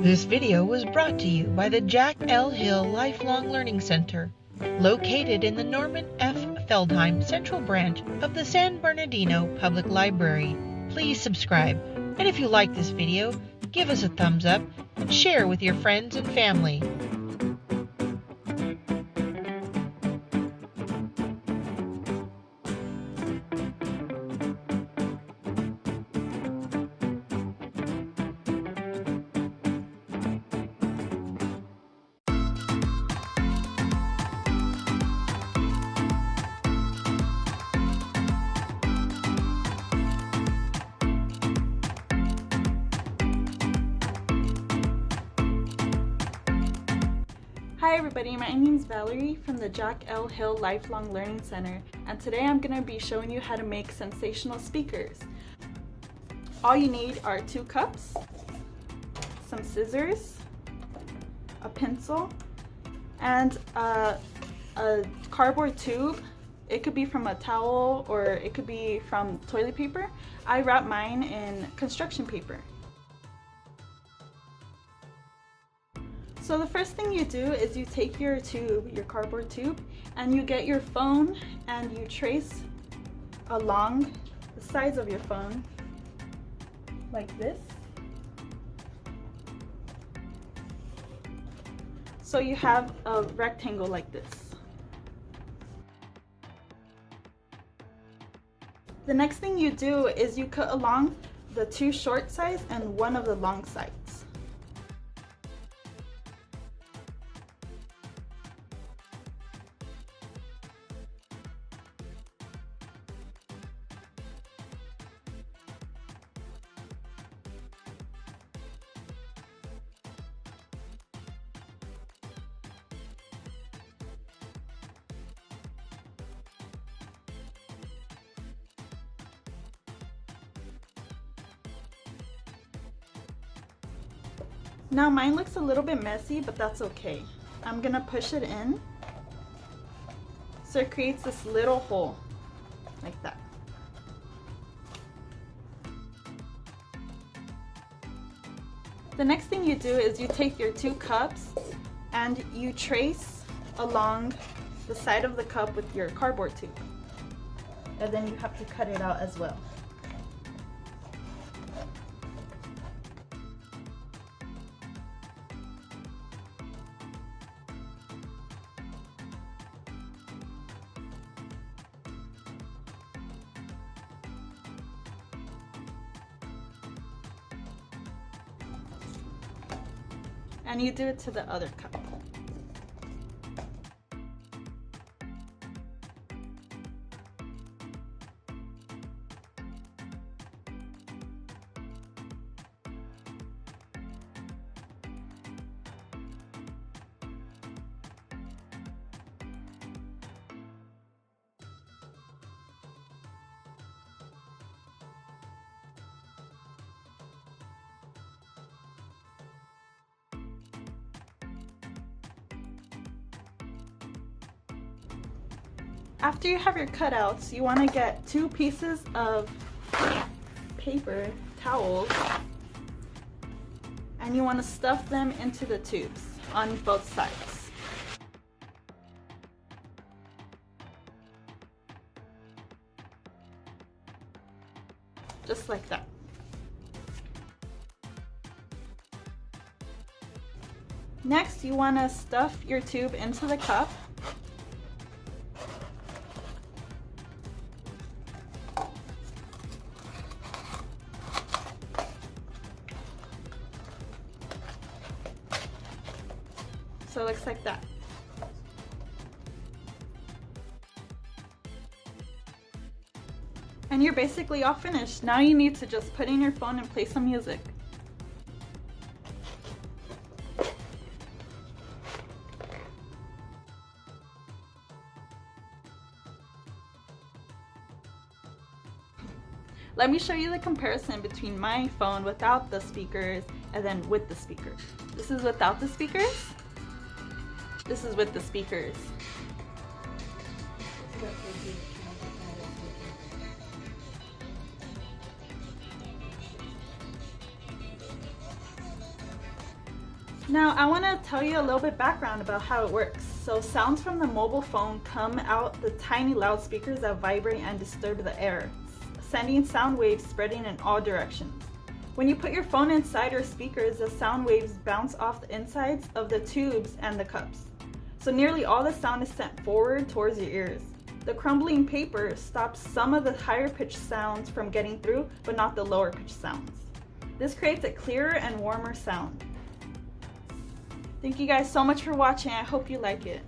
This video was brought to you by the Jack L. Hill Lifelong Learning Center, located in the Norman F. Feldheim Central Branch of the San Bernardino Public Library. Please subscribe, and if you like this video, give us a thumbs up and share with your friends and family. Hi everybody, my name is Valerie from the Jack L. Hill Lifelong Learning Center, and today I'm going to be showing you how to make sensational speakers. All you need are 2 cups, some scissors, a pencil, and a cardboard tube. It could be from a towel or it could be from toilet paper. I wrap mine in construction paper. So the first thing you do is you take your tube, your cardboard tube, and you get your phone and you trace along the sides of your phone like this. So you have a rectangle like this. The next thing you do is you cut along the 2 short sides and 1 of the long sides. Now mine looks a little bit messy, but that's okay. I'm gonna push it in so it creates this little hole like that. The next thing you do is you take your 2 cups and you trace along the side of the cup with your cardboard tube, and then you have to cut it out as well. And you do it to the other cup. After you have your cutouts, you want to get 2 pieces of paper towels and you want to stuff them into the tubes on both sides. Just like that. Next, you want to stuff your tube into the cup. So it looks like that. And you're basically all finished. Now you need to just put in your phone and play some music. Let me show you the comparison between my phone without the speakers and then with the speakers. This is without the speakers. This is with the speakers. Now I want to tell you a little bit background about how it works. So sounds from the mobile phone come out the tiny loudspeakers that vibrate and disturb the air, sending sound waves spreading in all directions. When you put your phone inside your speakers, the sound waves bounce off the insides of the tubes and the cups. So nearly all the sound is sent forward towards your ears. The crumbling paper stops some of the higher pitched sounds from getting through, but not the lower pitched sounds. This creates a clearer and warmer sound. Thank you guys so much for watching. I hope you like it.